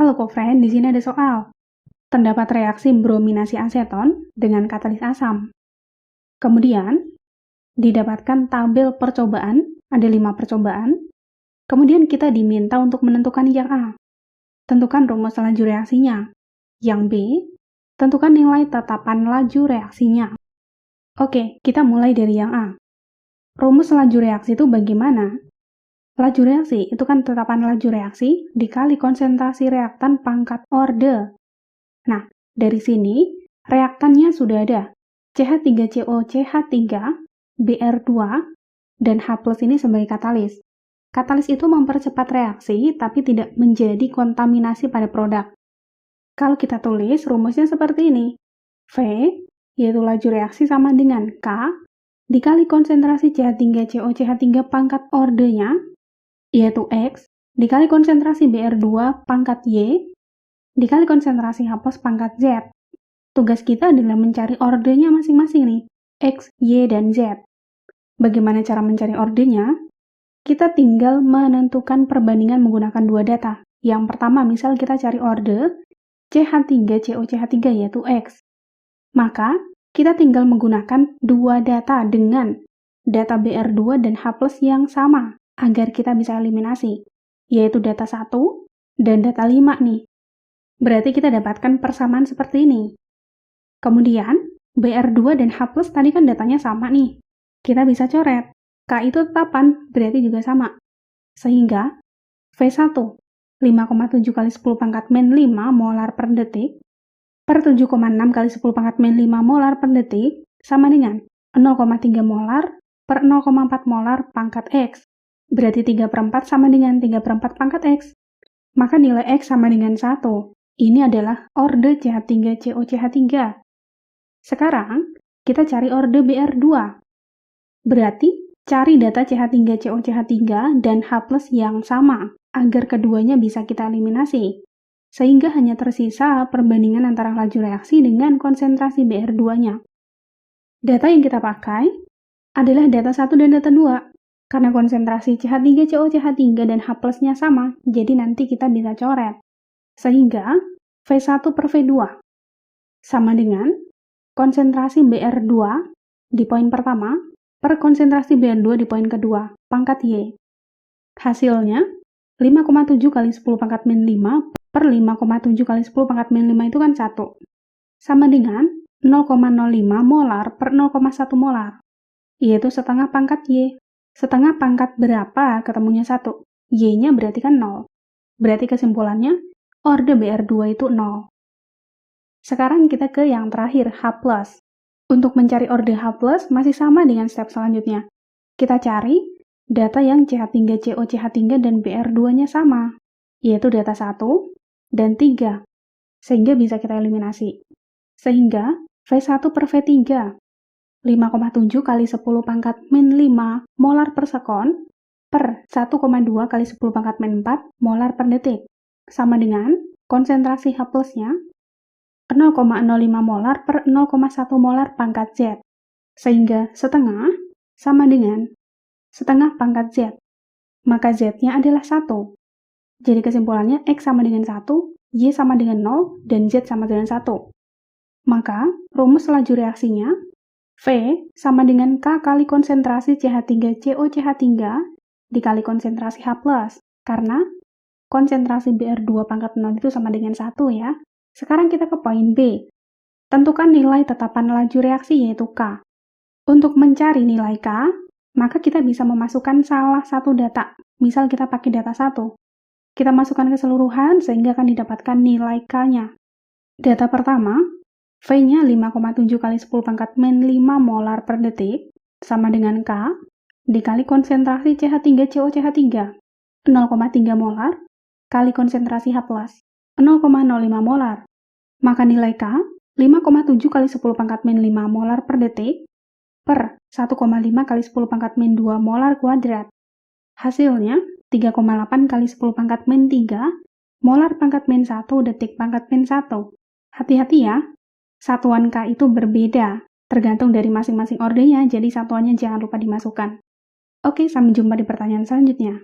Halo co-friend, di sini ada soal. Terdapat reaksi brominasi aseton dengan katalis asam. Kemudian, didapatkan tabel percobaan, ada 5 percobaan. Kemudian kita diminta untuk menentukan yang A. Tentukan rumus laju reaksinya. Yang B, tentukan nilai tetapan laju reaksinya. Oke, kita mulai dari yang A. Rumus laju reaksi itu bagaimana? Laju reaksi itu kan tetapan laju reaksi dikali konsentrasi reaktan pangkat orde. Nah, dari sini reaktannya sudah ada. CH3COCH3, Br2, dan H+ ini sebagai katalis. Katalis itu mempercepat reaksi tapi tidak menjadi kontaminasi pada produk. Kalau kita tulis rumusnya seperti ini. V, yaitu laju reaksi sama dengan K, dikali konsentrasi CH3COCH3 pangkat ordenya, yaitu X, dikali konsentrasi Br2 pangkat Y, dikali konsentrasi H+ pangkat Z. Tugas kita adalah mencari ordenya masing-masing nih, X, Y, dan Z. Bagaimana cara mencari ordenya? Kita tinggal menentukan perbandingan menggunakan dua data. Yang pertama, misal kita cari orde CH3COCH3 yaitu X. Maka, kita tinggal menggunakan dua data dengan data Br2 dan H+ yang sama, agar kita bisa eliminasi, yaitu data 1 dan data 5 nih. Berarti kita dapatkan persamaan seperti ini. Kemudian, Br2 dan H+ tadi kan datanya sama nih. Kita bisa coret. K itu tetapan, berarti juga sama. Sehingga, V1, 5,7 kali 10 pangkat min 5 molar per detik, per 7,6 kali 10 pangkat min 5 molar per detik, sama dengan 0,3 molar per 0,4 molar pangkat X. Berarti 3/4 sama dengan 3/4 pangkat X. Maka nilai X sama dengan 1. Ini adalah orde CH3COCH3. Sekarang, kita cari orde Br2. Berarti, cari data CH3COCH3 dan H+ yang sama, agar keduanya bisa kita eliminasi. Sehingga hanya tersisa perbandingan antara laju reaksi dengan konsentrasi Br2-nya. Data yang kita pakai adalah data 1 dan data 2. Karena konsentrasi CH3COCH3 dan H+-nya sama, jadi nanti kita bisa coret. Sehingga, V1 per V2 sama dengan konsentrasi Br2 di poin pertama per konsentrasi Br2 di poin kedua, pangkat Y. Hasilnya, 5,7 kali 10 pangkat min 5 per 5,7 kali 10 pangkat min 5 itu kan 1. Sama dengan 0,05 molar per 0,1 molar, yaitu setengah pangkat Y. Setengah pangkat berapa ketemunya 1? Y-nya berarti kan 0. Berarti kesimpulannya, orde Br2 itu 0. Sekarang kita ke yang terakhir, H+. Untuk mencari orde H+, masih sama dengan step selanjutnya. Kita cari data yang CH3COCH3 dan Br2-nya sama, yaitu data 1 dan 3, sehingga bisa kita eliminasi. Sehingga, V1 per V3, 5,7 kali 10 pangkat min 5 molar per sekon per 1,2 kali 10 pangkat min 4 molar per detik. Sama dengan konsentrasi H+-nya 0,05 molar per 0,1 molar pangkat Z. Sehingga setengah sama dengan setengah pangkat Z. Maka Z-nya adalah 1. Jadi kesimpulannya X sama dengan 1, Y sama dengan 0, dan Z sama dengan 1. Maka rumus laju reaksinya V sama dengan K kali konsentrasi CH3COCH3 dikali konsentrasi H+, karena konsentrasi Br2 pangkat 0 itu sama dengan 1 ya. Sekarang kita ke poin B. Tentukan nilai tetapan laju reaksi yaitu K. Untuk mencari nilai K, maka kita bisa memasukkan salah satu data. Misal kita pakai data 1. Kita masukkan keseluruhan sehingga akan didapatkan nilai K-nya. Data pertama, V-nya 5,7 kali 10 pangkat min 5 molar per detik, sama dengan K, dikali konsentrasi CH3COCH3, 0,3 molar, kali konsentrasi H+, 0,05 molar. Maka nilai K, 5,7 kali 10 pangkat min 5 molar per detik, per 1,5 kali 10 pangkat min 2 molar kuadrat. Hasilnya, 3,8 kali 10 pangkat min 3, molar pangkat min 1 detik pangkat min 1. Hati-hati ya, satuan K itu berbeda, tergantung dari masing-masing ordenya, jadi satuannya jangan lupa dimasukkan. Oke, sampai jumpa di pertanyaan selanjutnya.